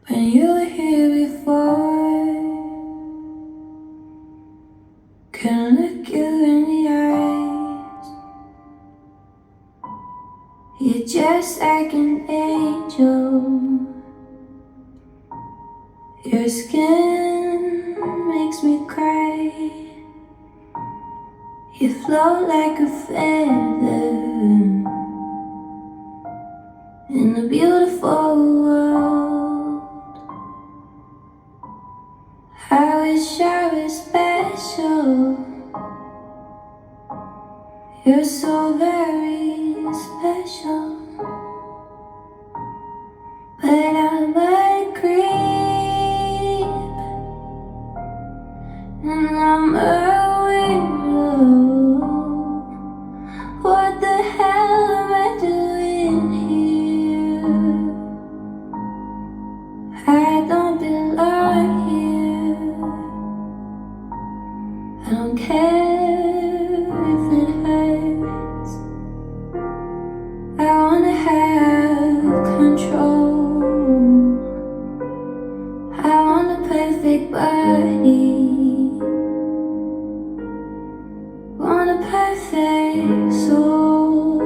When you were here before, couldn't look you in the eyes. You're just like an angel. Your skin makes me cry. You float like a feather in a beautiful world. I wish I was special. You're so very special. But I'm a creep, and I'm a weirdo. What the hell am I doing here? I don't belong here. I don't care if it hurts. I wanna have control. I want a perfect body. Want a perfect soul.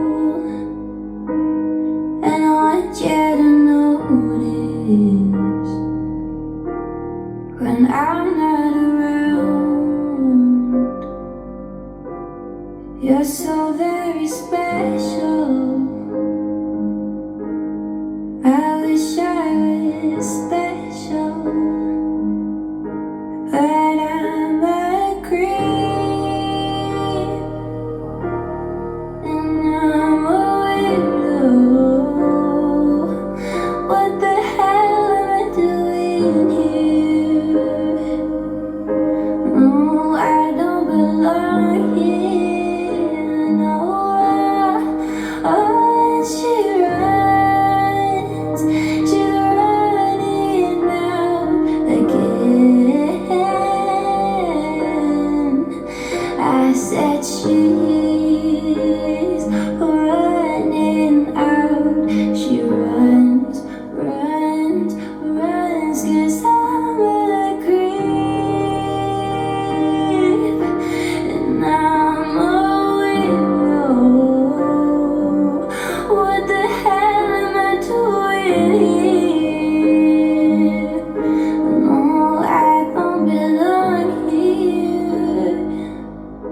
And I want you to notice when I'm not around. You're so